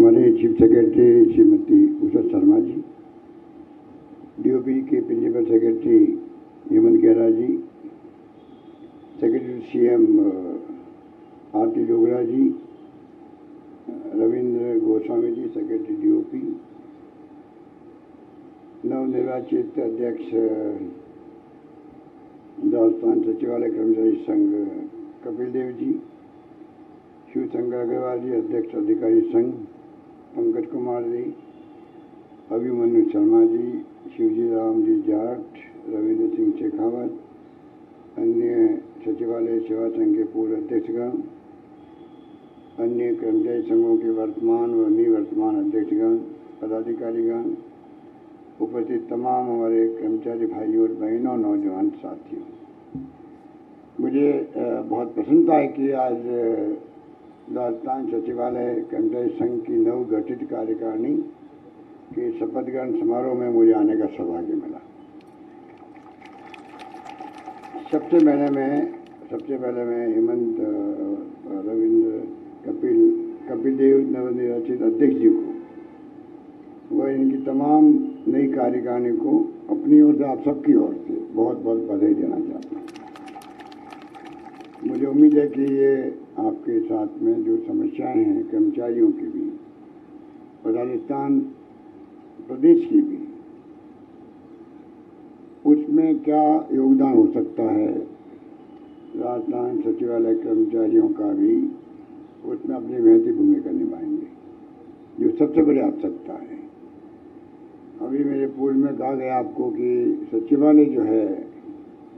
हमारे chief secretary Shrimati Usha Sharma ji, DOP के principal secretary Hemant गेरा जी, सेक्रेटरी सीएम आरती डोगरा जी, रविंद्र गोस्वामी जी सेक्रेटरी डीओपी, नवनिर्वाचित अध्यक्ष राजस्थान सचिवालय कर्मचारी संघ कपिल देव जी, शिव शंकर अग्रवाल जी अध्यक्ष अधिकारी संघ, पंकज कुमार जी, अभिमन्यु शर्मा जी, शिवजी राम जी जाट, रविंद्र सिंह शेखावत, अन्य सचिवालय सेवा संघ के पूर्व अध्यक्षगण, अन्य कर्मचारी संघों के वर्तमान व निवर्तमान अध्यक्षगण, पदाधिकारीगण, उपस्थित तमाम हमारे कर्मचारी भाइयों और बहनों, नौजवान साथियों, मुझे बहुत प्रसन्नता है कि आज राजस्थान सचिवालय कर्मचारी संघ की नवगठित कार्यकारिणी के शपथ ग्रहण समारोह में मुझे आने का सौभाग्य मिला। सबसे पहले मैं हेमंत, रविंद्र, कपिल देव नवनिर्वाचित अध्यक्ष जी को व इनकी तमाम नई कार्यकारिणी को अपनी ओर से, आप सबकी ओर से बहुत बहुत बधाई देना चाहता हूँ। मुझे उम्मीद है कि ये आपके साथ में जो समस्याएं हैं कर्मचारियों की भी और राजस्थान प्रदेश की भी, उसमें क्या योगदान हो सकता है, राजस्थान सचिवालय कर्मचारियों का भी उसमें अपनी महत्वपूर्ण भूमिका निभाएंगे, जो सबसे बड़ी आवश्यकता है। अभी मेरे पूर्व में कहा गया आपको कि सचिवालय जो है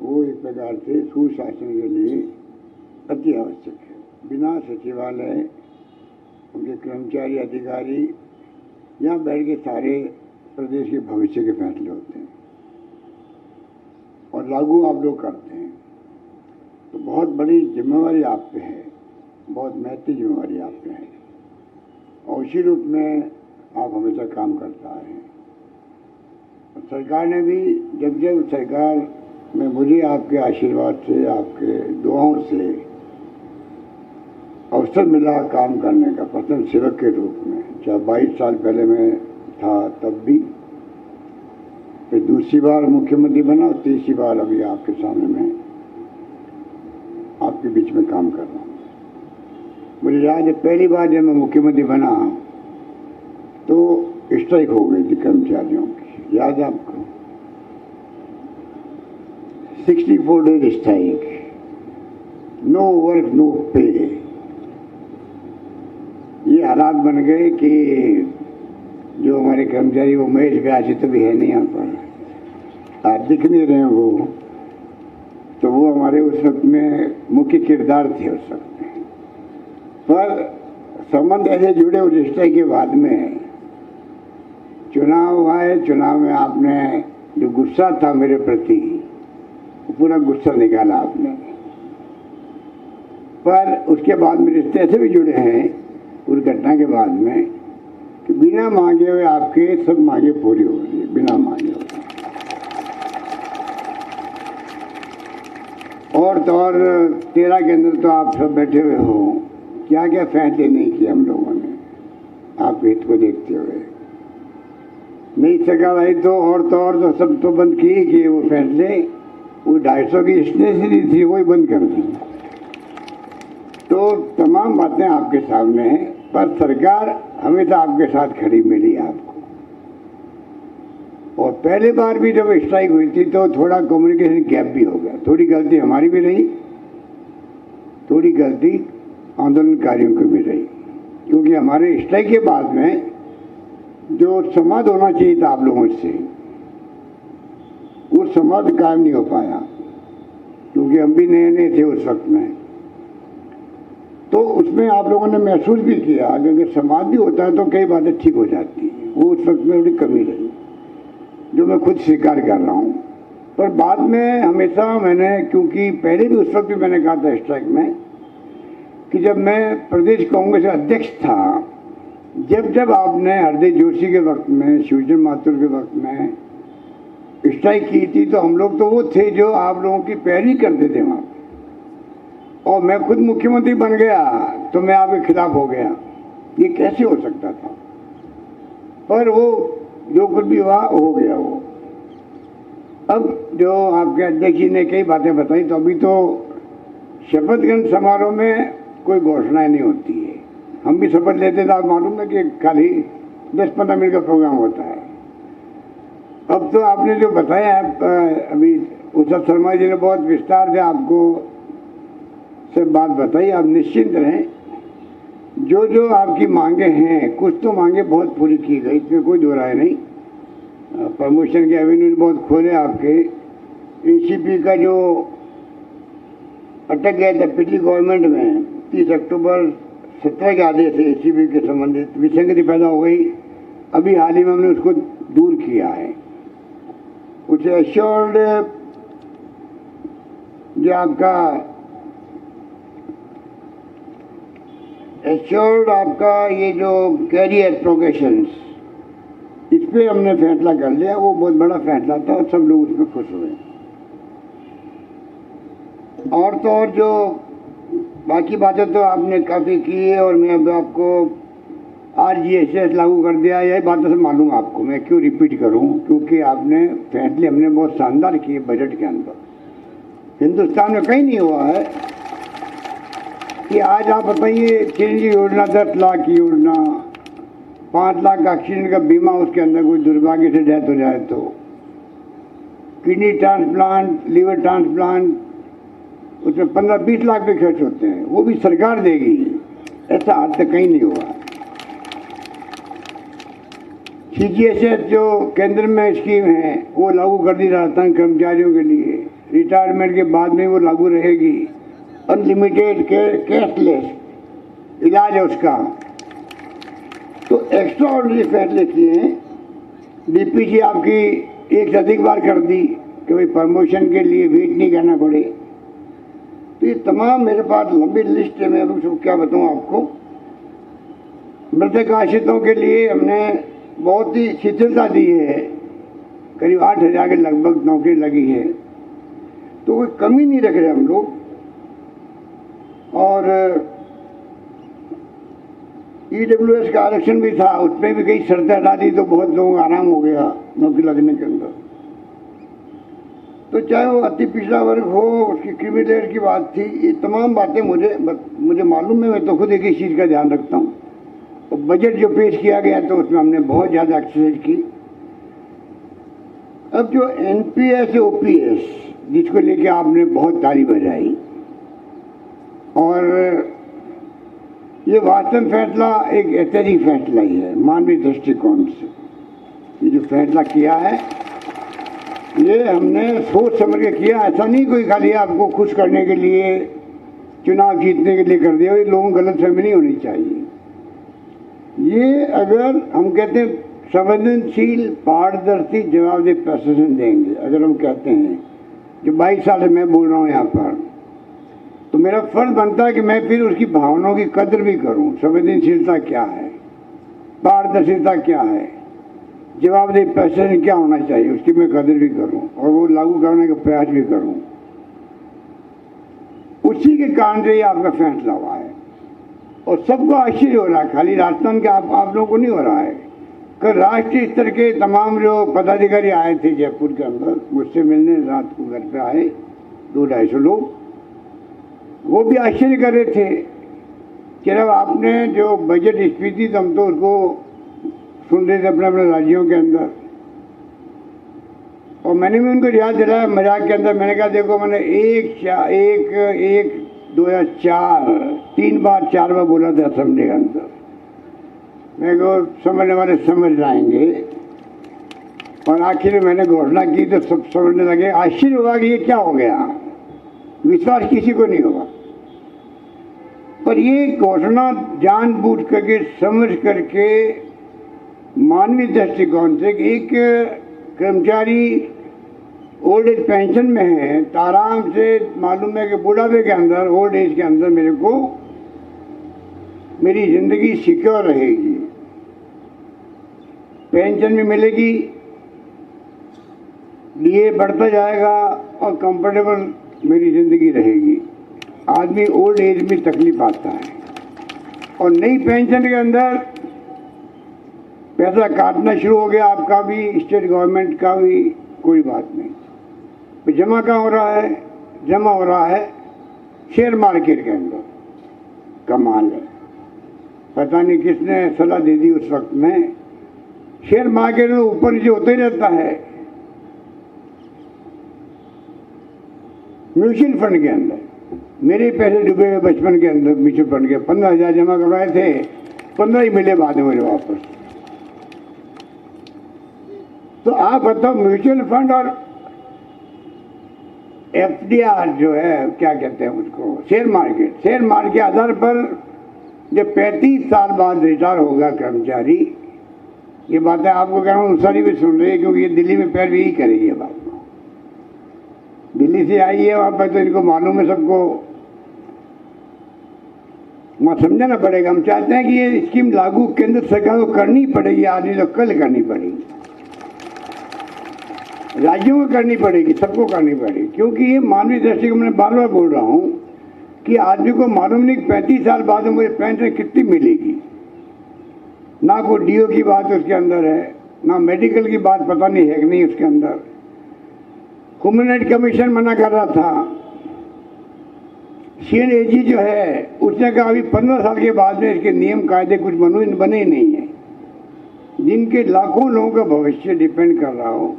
वो एक प्रकार से सुशासन के लिए अति आवश्यक है। बिना सचिवालय उनके कर्मचारी अधिकारी यहाँ बैठ के सारे प्रदेश के भविष्य के फैसले होते हैं और लागू आप लोग करते हैं, तो बहुत बड़ी जिम्मेवारी आप पे है, बहुत महत्वपूर्ण जिम्मेवारी आप पे है और उसी रूप में आप हमेशा काम करता है। सरकार ने भी जब सरकार में मुझे आपके आशीर्वाद से, आपके दुआओं से अवसर मिला काम करने का प्रथम सेवक के रूप में, चाहे 22 साल पहले मैं था तब भी, फिर दूसरी बार मुख्यमंत्री बना और तीसरी बार अभी आपके सामने मैं आपके बीच में काम कर रहा हूँ। मुझे याद है पहली बार जब मैं मुख्यमंत्री बना तो स्ट्राइक हो गई थी कर्मचारियों की, याद है आपको? 64 days strike, no work no pay. ये हालात बन गए कि जो हमारे कर्मचारी वो महेश व्यासी तो भी है नहीं यहाँ पर, आप दिख नहीं रहे हैं वो, तो वो हमारे उस वक्त में मुख्य किरदार थे उस वक्त में। पर संबंध ऐसे जुड़े उस स्ट्राइक के बाद में चुनाव आए, चुनाव में आपने जो गुस्सा था मेरे प्रति वो पूरा गुस्सा निकाला आपने। पर उसके बाद मेरे रिश्ते ऐसे भी जुड़े हैं उस घटना के बाद में कि बिना मांगे हुए आपके सब मांगे पूरी हो रही है, बिना मांगे हुए। और तो और 13 के अंदर तो आप सब बैठे हुए हो, क्या क्या फैसले नहीं किए हम लोगों ने आपके हित को देखते हुए। नहीं सरकार आई तो और तो सब तो बंद किए वो फैसले, वो 250 की स्टेशनरी थी वही बंद कर दी। तो तमाम बातें आपके सामने हैं, पर सरकार हमेशा आपके साथ खड़ी मिली आपको। और पहले बार भी जब स्ट्राइक हुई थी तो थोड़ा कम्युनिकेशन गैप भी हो गया, थोड़ी गलती हमारी भी रही, थोड़ी गलती आंदोलनकारियों की भी रही, क्योंकि हमारे स्ट्राइक के बाद में जो संवाद होना चाहिए था आप लोगों से, वो संवाद कायम नहीं हो पाया, क्योंकि हम भी नए नए थे उस वक्त में। तो उसमें आप लोगों ने महसूस भी किया कि अगर संवाद भी होता है तो कई बातें ठीक हो जाती हैं, वो उस वक्त में थोड़ी कमी रही, जो मैं खुद स्वीकार कर रहा हूँ। पर बाद में हमेशा मैंने, क्योंकि पहले भी उस वक्त भी मैंने कहा था स्ट्राइक में कि जब मैं प्रदेश कांग्रेस अध्यक्ष था, जब आपने हरदीय जोशी के वक्त में, शिवचंद्र माथुर के वक्त में स्ट्राइक की थी, तो हम लोग तो वो थे जो आप लोगों की पैरवी करते थे वहाँ। और मैं खुद मुख्यमंत्री बन गया तो मैं आपके खिलाफ हो गया, ये कैसे हो सकता था? पर वो जो कुछ भी हुआ हो गया वो। अब जो आपके अध्यक्ष जी ने कई बातें बताई, तो अभी तो शपथ ग्रहण समारोह में कोई घोषणाएं नहीं होती है। हम भी शपथ लेते थे, आप मालूम है कि खाली 10-15 मिनट का प्रोग्राम होता है। अब तो आपने जो बताया अभी उत्सव शर्मा जी ने बहुत विस्तार से आपको सब बात बताई। आप निश्चिंत रहें, जो जो आपकी मांगे हैं, कुछ तो मांगे बहुत पूरी की गई, इसमें कोई दो राय नहीं। प्रमोशन के एवेन्यू बहुत खोले आपके। एसीपी का जो अटक गया था पिछली गवर्नमेंट में, 30 अक्टूबर 17 के आदेश से एसीपी के संबंधित विसंगति पैदा हो गई। अभी हाल ही में हमने उसको दूर किया है। कुछ एश्योर्ड जो आपका ये जो कैरियर प्रोग्रेशंस, इस पे हमने फैसला कर लिया। वो बहुत बड़ा फैसला था और सब लोग उसमें खुश हुए। और तो और जो बाकी बातें तो आपने काफ़ी की है, और मैं अब आपको RGSS लागू कर दिया, यही बातें से मालूम आपको, मैं क्यों रिपीट करूं, क्योंकि आपने फैसले हमने बहुत शानदार किए बजट के अंदर। हिंदुस्तान में कहीं नहीं हुआ है कि आज आप बताइए चिरंजीवी योजना 10 लाख की योजना, 5 लाख का एक्सीडेंट का बीमा, उसके अंदर कोई दुर्भाग्य से डेथ हो जाए तो किडनी ट्रांसप्लांट, लीवर ट्रांसप्लांट, उसमें 15-20 लाख भी खर्च होते हैं, वो भी सरकार देगी। ऐसा आज तक कहीं नहीं हुआ। CGHS जो केंद्र में स्कीम है वो लागू कर दी राजस्थान कर्मचारियों के लिए। रिटायरमेंट के बाद में वो लागू रहेगी। अनलिमिटेड कैशलेस इलाज है उसका। तो एक्स्ट्रा ऑर्डिनरी फैसले किए हैं। DPG आपकी एक से अधिक बार कर दी कि भाई प्रमोशन के लिए वेट नहीं करना पड़े। तो ये तमाम मेरे पास लंबी लिस्ट है, मैं उसको क्या बताऊँ आपको। मृतक आश्रितों के लिए हमने बहुत ही शिथिलता दी है, करीब 8,000 के लगभग नौकरी लगी है, तो कोई कमी नहीं रख रहे हम लोग। और EWS का आरक्षण भी था, उसमें भी कई शर्तें हटा दी, तो बहुत लोगों को आराम हो गया नौकरी लगने के अंदर। तो चाहे वो अति पिछड़ा वर्ग हो, उसकी क्रिमिनल की बात थी, ये तमाम बातें मुझे मालूम है। मैं तो खुद एक ही चीज़ का ध्यान रखता हूँ। और बजट जो पेश किया गया तो उसमें हमने बहुत ज़्यादा एक्सरसाइज की। अब जो NPS OPS जिसको लेके आपने बहुत ताली बजाई, और ये वास्तव फैसला एक ऐतिहासिक फैसला ही है मानवीय दृष्टिकोण से। ये जो फैसला किया है ये हमने सोच समझ के किया। ऐसा नहीं कोई खाली आपको खुश करने के लिए, चुनाव जीतने के लिए कर दिया। ये लोगों को गलतफहमी नहीं होनी चाहिए। ये अगर हम कहते हैं संवेदनशील, पारदर्शी, जवाबदेह प्रशासन देंगे, अगर हम कहते हैं, जो 22 साल से मैं बोल रहा हूँ यहाँ पर, तो मेरा फर्ज बनता है कि मैं फिर उसकी भावनाओं की कदर भी करूँ। संवेदनशीलता क्या है, पारदर्शिता क्या है, जवाबदेह प्रशासन क्या होना चाहिए, उसकी मैं कदर भी करूँ और वो लागू करने का प्रयास भी करूँ। उसी के कारण से ये आपका फैसला हुआ है और सबको आश्चर्य हो रहा है। खाली राजस्थान के आप लोगों को नहीं हो रहा है। कल राष्ट्रीय स्तर के तमाम जो पदाधिकारी आए थे जयपुर के अंदर, मुझसे मिलने रात को घर पे आए 200-250 लोग। वो भी आश्चर्य कर रहे थे कि जब आपने जो बजट स्पीच दी, तो हम तो उसको सुन रहे थे अपने अपने राज्यों के अंदर। और मैंने भी उनको याद दिलाया मजाक के अंदर। मैंने कहा देखो, मैंने 2004 3 बार 4 बार बोला था असेंबली के अंदर। मेरे को समझने वाले समझ जाएंगे। और आखिर में मैंने घोषणा की तो सब समझने लगे। आश्चर्य हुआ कि ये क्या हो गया, विश्वास किसी को नहीं होगा। पर ये घोषणा जानबूझ करके, समझ करके, मानवीय दृष्टिकोण से कि एक कर्मचारी ओल्ड एज पेंशन में है, तो आराम से मालूम है कि बुढ़ापे के अंदर, ओल्ड एज के अंदर मेरे को मेरी ज़िंदगी सिक्योर रहेगी, पेंशन भी मिलेगी, डीए बढ़ता जाएगा और कंफर्टेबल मेरी ज़िंदगी रहेगी। आदमी ओल्ड एज में तकलीफ आता है। और नई पेंशन के अंदर पैसा काटना शुरू हो गया, आपका भी स्टेट गवर्नमेंट का भी, कोई बात नहीं। तो जमा कहाँ हो रहा है? जमा हो रहा है शेयर मार्केट के अंदर। कमाल है, पता नहीं किसने सलाह दे दी उस वक्त में। शेयर मार्केट में ऊपर नीचे होता ही रहता है। म्यूचुअल फंड के अंदर मेरे पैसे डूबे हुए बचपन के अंदर म्यूचुअल फंड के 15,000 जमा करवाए थे, 15 ही मिले बाद में मुझे वापस। तो आप बताओ, म्यूचुअल फंड और एफडीआर जो है, क्या कहते हैं उसको, शेयर मार्केट के आधार पर जब 35 साल बाद रिटायर होगा कर्मचारी, ये बातें आपको कह रहा हूँ सारी भी सुन रही है, क्योंकि ये दिल्ली में पैर भी यही करेगी ये बात। दिल्ली से आई है वहाँ पर, तो इनको मालूम है सबको, वहाँ समझाना पड़ेगा। हम चाहते हैं कि ये स्कीम लागू केंद्र सरकार को करनी पड़ेगी, आज नहीं तो कल करनी पड़ेगी, राज्यों को करनी पड़ेगी, सबको करनी पड़ेगी। क्योंकि ये मानवीय दृष्टि को मैं बार बार बोल रहा हूँ कि आदमी को मालूम नहीं 35 साल बाद मुझे पेंशन कितनी मिलेगी। ना कोई डीओ की बात उसके अंदर है, ना मेडिकल की बात पता नहीं है कि नहीं उसके अंदर। ह्यूमन राइट कमीशन मना कर रहा था। CNAG जो है उसने कहा अभी 15 साल के बाद में इसके नियम कायदे कुछ बने ही नहीं है, जिनके लाखों लोगों का भविष्य डिपेंड कर रहा हो।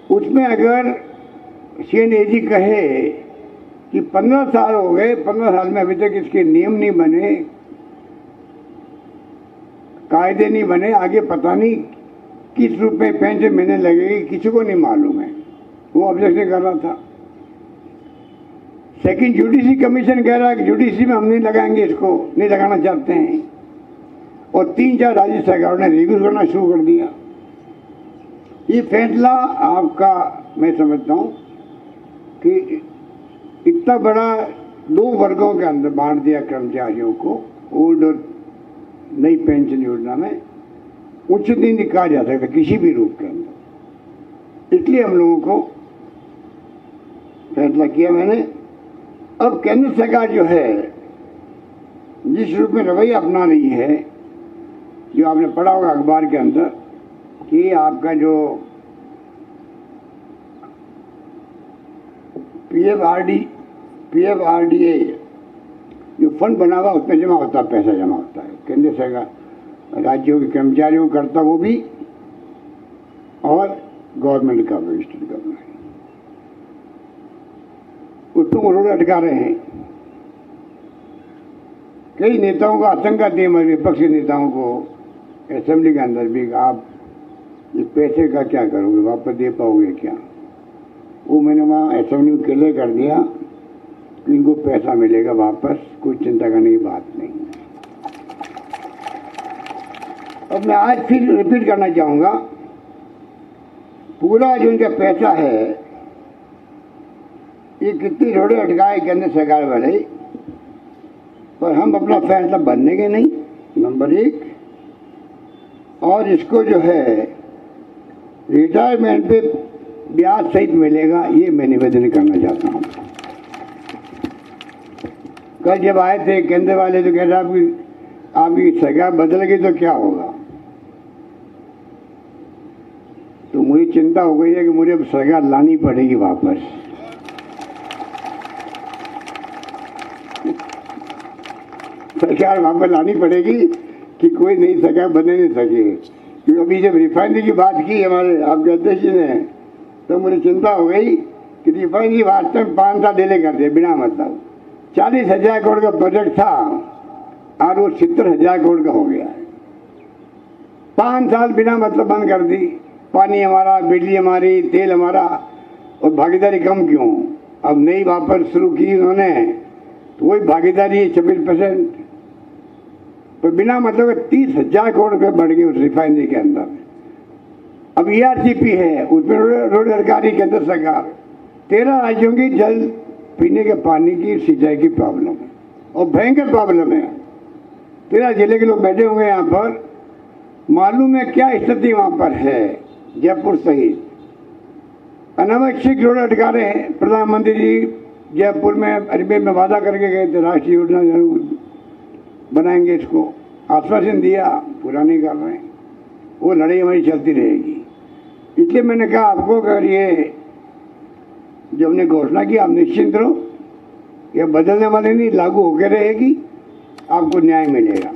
उसमें अगर CNAG कहे कि 15 साल हो गए, 15 साल में अभी तक इसके नियम नहीं बने, कायदे नहीं बने, आगे पता नहीं किस रूप में पेंशन मिलने लगेगी, किसी को नहीं मालूम है, वो ऑब्जेक्शन कर रहा था। सेकंड, जुडिशरी कमीशन कह रहा है कि जुडिशरी में हम नहीं लगाएंगे, इसको नहीं लगाना चाहते हैं। और 3-4 राज्य सरकारों ने रिव्यू करना शुरू कर दिया। ये फैसला आपका मैं समझता हूँ कि इतना बड़ा 2 वर्गों के अंदर बांट दिया कर्मचारियों को, ओल्ड और नई पेंशन योजना में, उचित नहीं कहा जा सकता किसी भी रूप के अंदर। इसलिए हम लोगों को फैसला किया मैंने। अब केंद्र सरकार जो है जिस रूप में रवैया अपना रही है, जो आपने पढ़ा होगा अखबार के अंदर कि आपका जो PFRDA जो फंड बना हुआ उसमें जमा होता है, पैसा जमा होता है केंद्र सरकार राज्यों के कर्मचारियों को करता, वो भी और गवर्नमेंट का भी, स्टेट गवर्नमेंट, उसको वो रोड अटका रहे हैं। कई नेताओं का आशंका थी, हमारे विपक्ष के नेताओं को असेंबली के अंदर भी, आप ये पैसे का क्या करोगे, वापस दे पाओगे क्या? वो मैंने वहाँ असेंबली में क्लियर कर दिया कि इनको पैसा मिलेगा वापस, कोई चिंता करने की बात नहीं। अब मैं आज फिर रिपीट करना चाहूँगा, पूरा जो इनका पैसा है ये कितनी रोड़े अटकाए केंद्र सरकार वाले, पर हम अपना फैसला बनने के नहीं, नंबर 1। और इसको जो है रिटायरमेंट पे ब्याज सहित मिलेगा, ये मैं निवेदन करना चाहता हूँ। कल जब आए थे केंद्र वाले तो कह रहे आपकी सरकार बदल गई तो क्या होगा, तो मुझे चिंता हो गई है कि मुझे सरकार लानी पड़ेगी वापस। सरकार वापस लानी पड़ेगी कि कोई नई सरकार बनने नहीं सके। क्योंकि अभी जब रिफाइनरी की बात की हमारे आपके अध्यक्ष ने, तो मुझे चिंता हो गई कि रिफाइनरी वास्तव में 5 साल डिले कर दिए बिना मतलब। 40,000 करोड़ का बजट था और वो 70,000 करोड़ का हो गया है। 5 साल बिना मतलब बंद कर दी। पानी हमारा, बिजली हमारी, तेल हमारा, और भागीदारी कम क्यों? अब नई वापस शुरू की उन्होंने, तो वही भागीदारी है 26%, पर बिना मतलब 30,000 करोड़ रुपये बढ़ गए उस रिफाइनरी के अंदर। अब ERCP है, उसमें रोड सरकारी केंद्र सरकार, 13 राज्यों की जल पीने के पानी की सिंचाई की प्रॉब्लम है और भयंकर प्रॉब्लम है। 13 जिले के लोग बैठे हुए हैं यहाँ पर, मालूम है क्या स्थिति वहाँ पर है, जयपुर सहित। अनावश्यक रोड अटका रहे हैं। प्रधानमंत्री जी जयपुर में अजमेर में वादा करके गए थे राष्ट्रीय योजना जरूर बनाएंगे, इसको आश्वासन दिया, पूरा नहीं कर रहे हैं। वो लड़ाई हमारी चलती रहेगी। इसलिए मैंने कहा आपको, अगर ये जो हमने घोषणा की आप निश्चिंत रहो, ये बदलने वाले नहीं, लागू होकर रहेगी, आपको न्याय मिलेगा।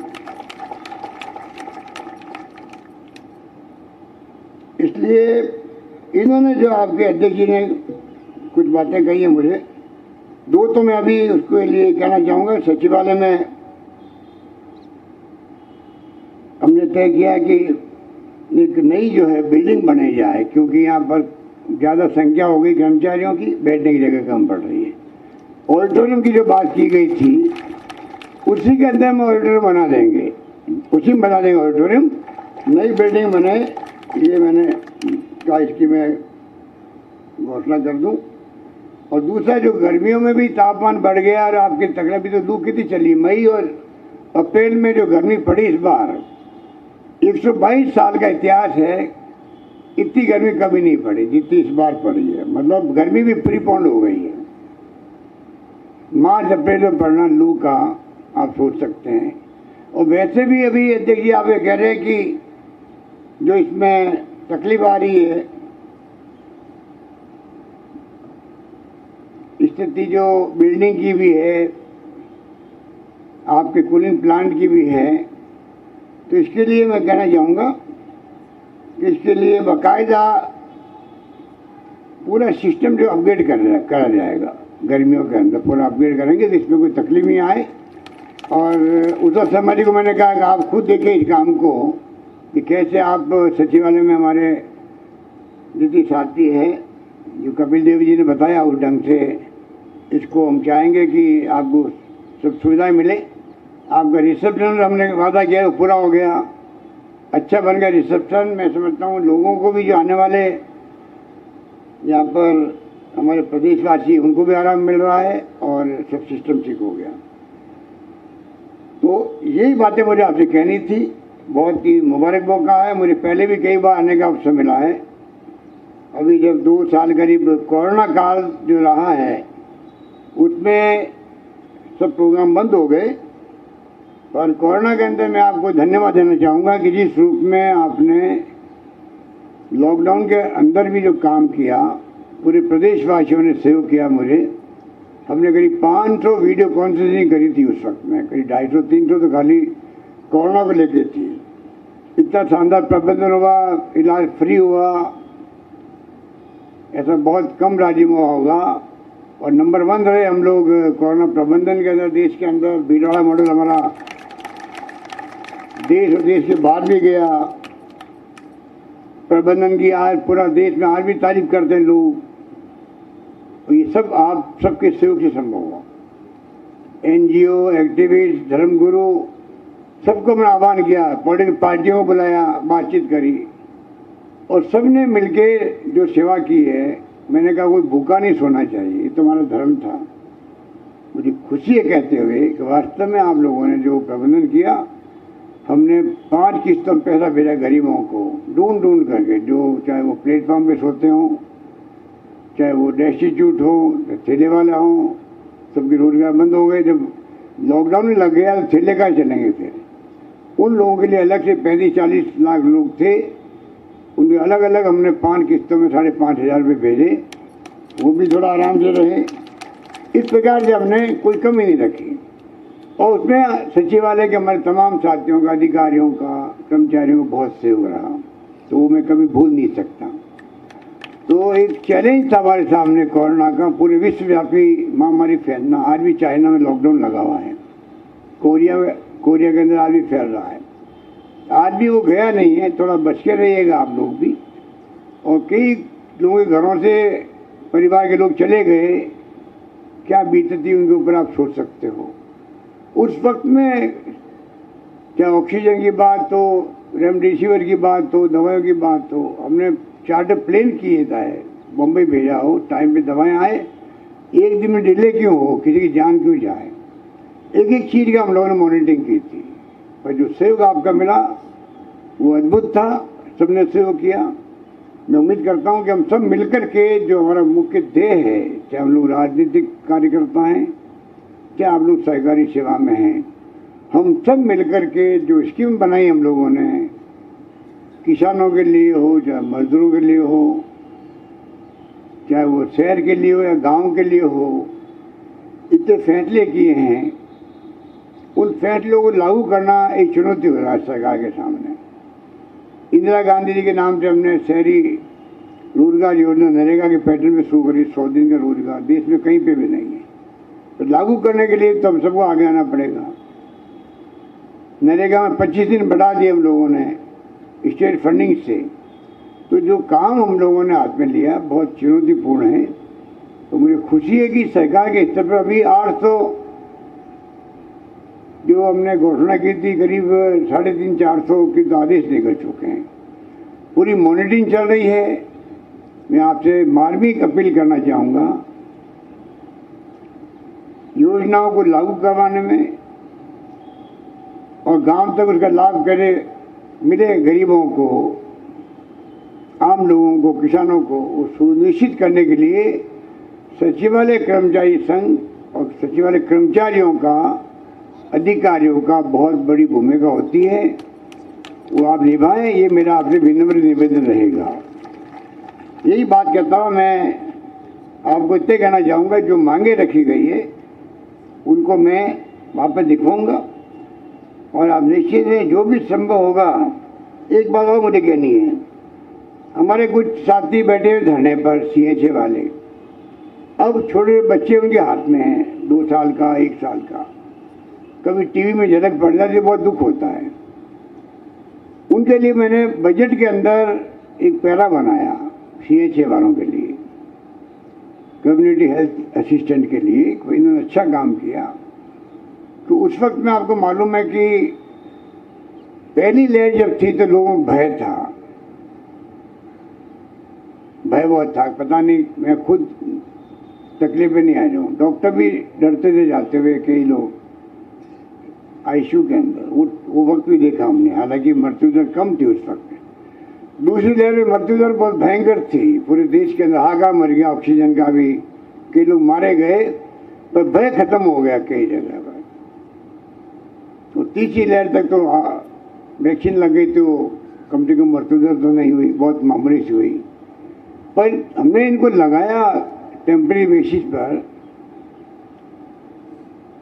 इसलिए इन्होंने जो आपके अध्यक्ष जी ने कुछ बातें कही हैं मुझे, दो तो मैं अभी उसके लिए कहना चाहूँगा। सचिवालय में हमने तय किया कि एक नई जो है बिल्डिंग बनाई जाए, क्योंकि यहाँ पर ज़्यादा संख्या हो गई कर्मचारियों की, बैठने की जगह कम पड़ रही है। ऑडिटोरियम की जो बात की गई थी, उसी के अंदर हम ऑडिटोरियम बना देंगे, उसी में बना देंगे ऑडिटोरियम, नई बिल्डिंग बने, ये मैंने कहा इसकी मैं घोषणा कर दूं। और दूसरा, जो गर्मियों में भी तापमान बढ़ गया और आपकी तकलीफ भी, तो लू कितनी चली, मई और अप्रैल में जो गर्मी पड़ी इस बार, 122 साल का इतिहास है, इतनी गर्मी कभी नहीं पड़ी जितनी इस बार पड़ी है। मतलब गर्मी भी प्रीपोन्ड हो गई है। मार्च अप्रैल में पड़ना लू का आप सोच सकते हैं। और वैसे भी अभी अध्यक्ष जी आप ये कह रहे हैं कि जो इसमें तकलीफ आ रही है, स्थिति जो बिल्डिंग की भी है, आपके कूलिंग प्लांट की भी है, तो इसके लिए मैं कहना चाहूँगा कि इसके लिए बाकायदा पूरा सिस्टम जो अपग्रेड करा जाएगा, गर्मियों के अंदर पूरा अपग्रेड करेंगे तो इसमें कोई तकलीफ नहीं आए। और उद्धव शर्मा जी को मैंने कहा कि आप खुद देखें इस काम को कि कैसे आप सचिवालय में हमारे जितनी साथी है, जो कपिल देव जी ने बताया, उस ढंग से इसको हम चाहेंगे कि आपको सब सुविधाएं मिले। आपका रिसेप्शन हमने वादा किया वो पूरा हो गया, अच्छा बन गया रिसेप्शन। मैं समझता हूँ लोगों को भी, जो आने वाले यहाँ पर हमारे प्रदेशवासी, उनको भी आराम मिल रहा है और सब सिस्टम ठीक हो गया। तो यही बातें मुझे आपसे कहनी थी। बहुत ही मुबारक मौका है, मुझे पहले भी कई बार आने का अवसर मिला है। अभी जब 2 साल करीब कोरोना काल जो रहा है, उसमें सब प्रोग्राम बंद हो गए, पर कोरोना के अंदर मैं आपको धन्यवाद देना चाहूँगा कि जिस रूप में आपने लॉकडाउन के अंदर भी जो काम किया, पूरे प्रदेशवासियों ने सहयोग किया मुझे। हमने करीब 500 वीडियो कॉन्फ्रेंसिंग करी थी उस वक्त में, करीब 250-300 तो खाली कोरोना को लेके थी। इतना शानदार प्रबंधन हुआ, इलाज फ्री हुआ, ऐसा बहुत कम राज्य में होगा। और नंबर 1 रहे हम लोग कोरोना प्रबंधन के अंदर, देश के अंदर। भीलवाड़ा मॉडल हमारा देश और देश के बाहर भी गया, प्रबंधन की आज पूरा देश में आज भी तारीफ करते हैं लोग। और ये सब आप सबके सहयोग से संभव हुआ। NGO, एक्टिविस्ट, धर्मगुरु, सबको मैंने आह्वान किया, पॉलिटिकल पार्टियों को बुलाया, बातचीत करी, और सब ने मिलके जो सेवा की है, मैंने कहा कोई भूखा नहीं सोना चाहिए, ये तो हमारा धर्म था। मुझे खुशी है कहते हुए कि वास्तव में आप लोगों ने जो प्रबंधन किया, हमने 5 किस्तों में पैसा भेजा गरीबों को, ढूंढ करके, जो चाहे वो प्लेटफॉर्म पे सोते हों, चाहे वो डेस्टिट्यूट हो, ठेले वाला हो, सबके रोजगार बंद हो गए। जब लॉकडाउन में लग गया तो ठेले का चलेंगे फिर। उन लोगों के लिए अलग से 35-40 लाख लोग थे, उनके अलग अलग हमने 5 किस्तों में 5,500 रुपये भेजे, वो भी थोड़ा आराम से रहे। इस प्रकार से हमने कोई कमी नहीं रखी। और उसमें सचिवालय के हमारे तमाम साथियों का, अधिकारियों का, कर्मचारियों का बहुत सहयोग रहा, तो वो मैं कभी भूल नहीं सकता। तो एक चैलेंज था हमारे सामने कोरोना का, पूरे विश्वव्यापी महामारी फैलना। आज भी चाइना में लॉकडाउन लगा हुआ है, कोरिया के अंदर आज भी फैल रहा है। आज भी वो गया नहीं है, थोड़ा बच के रहिएगा आप लोग भी। और कई लोगों के घरों से परिवार के लोग चले गए, क्या बीतती उनके ऊपर आप सोच सकते हो। उस वक्त में चाहे ऑक्सीजन की बात हो, रेमडेसिविर की बात हो, दवाइयों की बात हो, हमने चार्टर प्लेन किए था, बम्बई भेजा हो, टाइम पे दवाएं आए। एक दिन में डिले क्यों हो, किसी की जान क्यों जाए, एक एक चीज़ का हम लोगों ने मॉनिटरिंग की थी। पर जो सहयोग आपका मिला वो अद्भुत था, सबने सहयोग किया। मैं उम्मीद करता हूँ कि हम सब मिलकर के, जो हमारा मुख्य ध्येय है, चाहे हम लोग राजनीतिक कार्यकर्ता हैं, चाहे आप लोग सहकारी सेवा में हैं, हम सब मिलकर के जो स्कीम बनाई हम लोगों ने, किसानों के लिए हो, चाहे मजदूरों के लिए हो, चाहे वो शहर के लिए हो या गांव के लिए हो, इतने फैसले किए हैं। उन फैसलों को लागू करना एक चुनौती हो रहा है सरकार के सामने। इंदिरा गांधी जी के नाम से हमने शहरी रोजगार योजना नरेगा के पैटर्न में शुरू करी। 100 दिन का रोजगार देश में कहीं पे भी नहीं है। तो लागू करने के लिए तो हम सबको आगे आना पड़ेगा। नरेगा में 25 दिन बढ़ा दिए हम लोगों ने स्टेट फंडिंग से। तो जो काम हम लोगों ने हाथ में लिया बहुत चुनौतीपूर्ण है। तो मुझे खुशी है कि सरकार के स्तर पर अभी 800 जो हमने घोषणा की थी, करीब 350-400 के तो आदेश निकल चुके हैं। पूरी मॉनिटरिंग चल रही है। मैं आपसे मार्मिक अपील करना चाहूँगा, योजनाओं को लागू करवाने में और गांव तक उसका लाभ मिले गरीबों को, आम लोगों को, किसानों को, वो सुनिश्चित करने के लिए सचिवालय कर्मचारी संघ और सचिवालय कर्मचारियों का, अधिकारियों का बहुत बड़ी भूमिका होती है। वो आप निभाएं, ये मेरा आपसे विनम्र निवेदन रहेगा। यही बात कहता हूँ। मैं आपको इतने कहना चाहूँगा, जो मांगे रखी गई है उनको मैं वापस दिखवाऊँगा और आप निश्चित है जो भी संभव होगा। एक बात और मुझे कहनी है, हमारे कुछ साथी बैठे हुए धरने पर CHA वाले, अब छोटे बच्चे उनके हाथ में हैं, 2 साल का, 1 साल का, कभी टीवी में झलक पड़ जाती है, बहुत दुख होता है। उनके लिए मैंने बजट के अंदर एक पैरा बनाया CHA वालों के लिए, कम्युनिटी हेल्थ असिस्टेंट के लिए। इन्होंने अच्छा काम किया। तो उस वक्त में आपको मालूम है कि पहली लहर जब थी तो लोगों को भय था, भय बहुत था। पता नहीं, मैं खुद तकलीफ में नहीं आ जाऊँ। डॉक्टर भी डरते थे जाते हुए, कई लोग ICU के अंदर। वो वक्त भी देखा हमने, हालांकि मृत्यु दर कम थी उस वक्त। दूसरी लहर में मृत्यु दर बहुत भयंकर थी, पूरे देश के अंदर हाहाकार मर गया, ऑक्सीजन का भी कई लोग मारे गए, पर भय खत्म हो गया कई जगह पर। तो तीसरी लहर तक तो वैक्सीन लग गई, तो कम से कम मृत्यु दर तो नहीं हुई, बहुत मामूली सी हुई। पर हमने इनको लगाया टेम्परेरी बेसिस पर।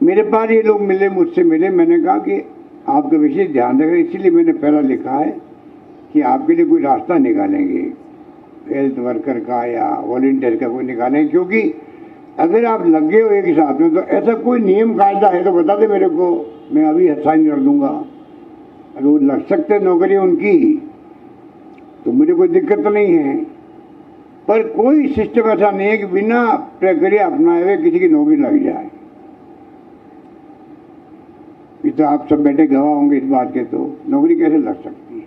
मेरे पास ये लोग मिले, मुझसे मिले, मैंने कहा कि आपका विशेष ध्यान रखें, इसीलिए मैंने पहला लिखा है कि आपके लिए कोई रास्ता निकालेंगे, हेल्थ वर्कर का या वॉलंटियर का कोई निकालेंगे। क्योंकि अगर आप लगे हो एक साथ में, तो ऐसा कोई नियम कायदा है तो बता दे मेरे को, मैं अभी साइन कर दूंगा। अगर वो लग सकते नौकरी उनकी तो मुझे कोई दिक्कत तो नहीं है। पर कोई सिस्टम ऐसा नहीं है कि बिना प्रक्रिया अपनाए हुए किसी की नौकरी लग जाए। ये तो आप सब बैठे गवाह होंगे इस बात के। तो नौकरी कैसे लग सकती है?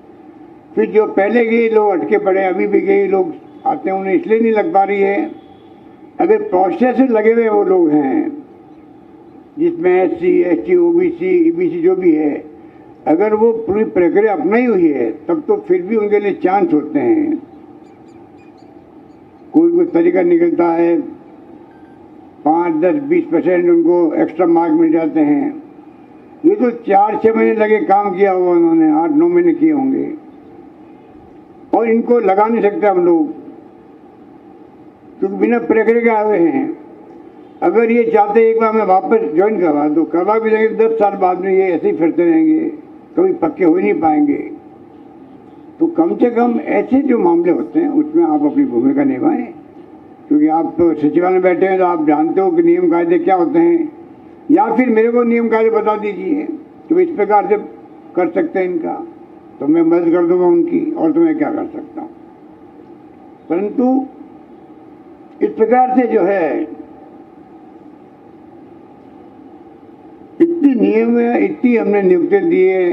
फिर जो पहले गए लोग अटके पड़े, अभी भी गए लोग आते हैं, उन्हें इसलिए नहीं लग पा रही है। अगर प्रोसेस से लगे हुए वो लोग हैं, जिसमें SC, ST, OBC, EBC जो भी है, अगर वो पूरी प्रक्रिया अपनाई हुई है, तब तो फिर भी उनके लिए चांस होते हैं। कोई तरीका निकलता है, 5, 10, 20% उनको एक्स्ट्रा मार्क मिल जाते हैं। ये तो 4-6 महीने लगे काम किया हुआ उन्होंने, 8-9 महीने किए होंगे, और इनको लगा नहीं सकते हम लोग, क्योंकि बिना प्रक्रिया के आए हुए हैं। अगर ये चाहते एक बार मैं वापस ज्वाइन करवा तो करवा भी देंगे, 10 साल बाद में ये ऐसे ही फिरते रहेंगे, कभी पक्के हो ही नहीं पाएंगे। तो कम से कम ऐसे जो मामले होते हैं उसमें आप अपनी भूमिका निभाएं, क्योंकि आप तो सचिवालय में बैठे हैं तो आप जानते हो कि नियम कायदे क्या होते हैं। या फिर मेरे को नियम कायदे बता दीजिए कि इस प्रकार से कर सकते हैं इनका, तो मैं मदद कर दूंगा उनकी, और तो मैं क्या कर सकता हूँ। परंतु इस प्रकार से जो है, इतनी नियम है, इतनी हमने नियुक्ति दिए,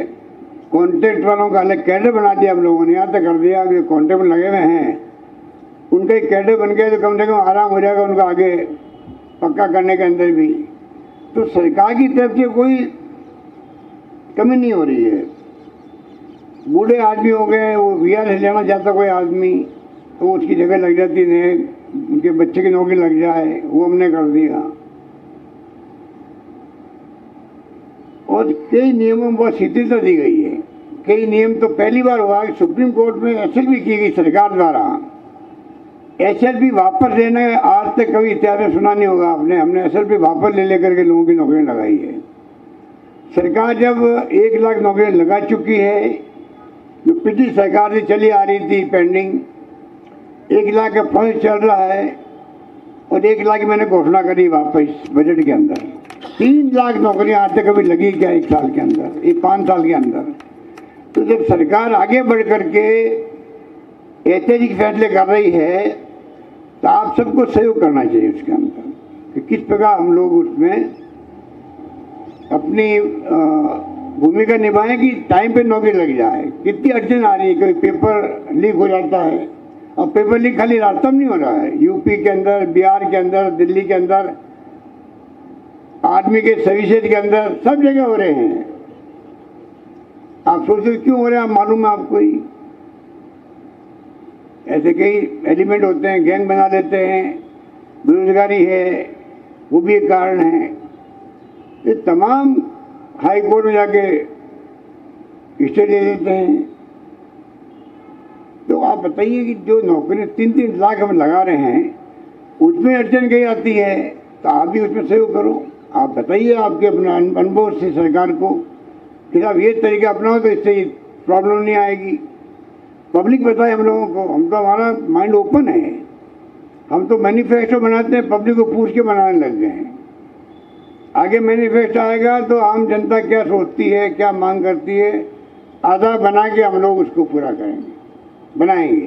कॉन्ट्रैक्ट वालों का अलग कैडर बना दिया हम लोगों ने। यहाँ तक कर दिया कि कॉन्ट्रैक्ट में लगे हुए हैं, उनका एक कैडर बन गया, तो कम से कम आराम हो जाएगा उनका आगे पक्का करने के अंदर भी। तो सरकार की तरफ से कोई कमी नहीं हो रही है। बूढ़े आदमी हो गए, वो VRS लेना चाहता कोई आदमी, तो उसकी जगह लग जाती है, उनके बच्चे की नौकरी लग जाए, वो हमने कर दिया। और कई नियमों में बहुत शिथिलता दी गई है। कई नियम तो पहली बार हुआ कि सुप्रीम कोर्ट में एसएलपी की गई सरकार द्वारा। एसएलपी वापस लेना आज तक कभी इतिहास में सुना नहीं होगा आपने। हमने एसएलपी वापस ले लेकर के लोगों की नौकरी लगाई है। सरकार जब 1 लाख नौकरियां लगा चुकी है, जो पिछली सरकार से चली आ रही थी पेंडिंग, 1 लाख का फंड चल रहा है और 1 लाख मैंने घोषणा करी वापस बजट के अंदर। 3 लाख नौकरियां आज तक कभी लगी क्या 1 साल के अंदर, ये 5 साल के अंदर। तो जब सरकार आगे बढ़ करके ऐतिहासिक फैसले कर रही है तो आप सबको सहयोग करना चाहिए उसके अंदर कि किस प्रकार हम लोग उसमें अपनी भूमिका निभाएं कि टाइम पे नौकरी लग जाए। कितनी अड़चन आ रही है, कोई पेपर लीक हो जाता है। और पेपर लीक खाली राजस्थान में नहीं हो रहा है, यूपी के अंदर, बिहार के अंदर, दिल्ली के अंदर, आर्मी के सर्विसेज के अंदर, सब जगह हो रहे हैं। आप सोचते क्यों हो रहे हैं, आप मालूम है आपको ही। ऐसे कई एलिमेंट होते हैं, गैंग बना लेते हैं, बेरोजगारी है, वो भी एक कारण है। ये तमाम हाई कोर्ट में जाके स्टे ले लेते हैं। तो आप बताइए कि जो नौकरी 3-3 लाख हम लगा रहे हैं उसमें अड़चन कहीं आती है तो आप भी उसमें सहयोग करो। आप बताइए आपके अपने अनुभव से सरकार को कि आप ये तरीका अपनाओ तो इससे प्रॉब्लम नहीं आएगी। पब्लिक बताए हम लोगों को, हम तो हमारा माइंड ओपन है। हम तो मैनिफेस्टो बनाते हैं, पब्लिक को पूछ के बनाने लग गए हैं। आगे मैनिफेस्टो आएगा तो आम जनता क्या सोचती है, क्या मांग करती है, आधा बना के हम लोग उसको पूरा करेंगे, बनाएंगे।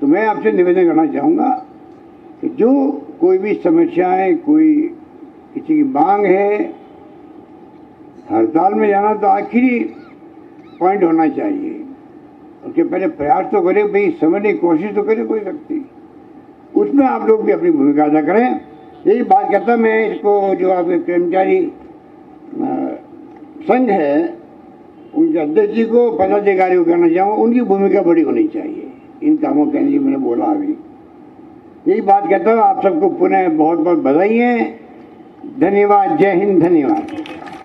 तो मैं आपसे निवेदन करना चाहूँगा कि जो कोई भी समस्याएं, कोई किसी की मांग है, हड़ताल में जाना तो आखिरी पॉइंट होना चाहिए। उसके पहले प्रयास तो करें, भाई समझने की कोशिश तो करे कोई व्यक्ति, उसमें आप लोग भी अपनी भूमिका अदा करें। यही बात कहता मैं इसको, जो आपके कर्मचारी संघ है उनके अध्यक्ष जी को, पदाधिकारी को कहना चाहूँगा, उनकी भूमिका बड़ी होनी चाहिए इन कामों के लिए। मैंने बोला अभी यही बात कहता हूँ। आप सबको पुनः बहुत बहुत बधाई है। धन्यवाद। जय हिंद। धन्यवाद।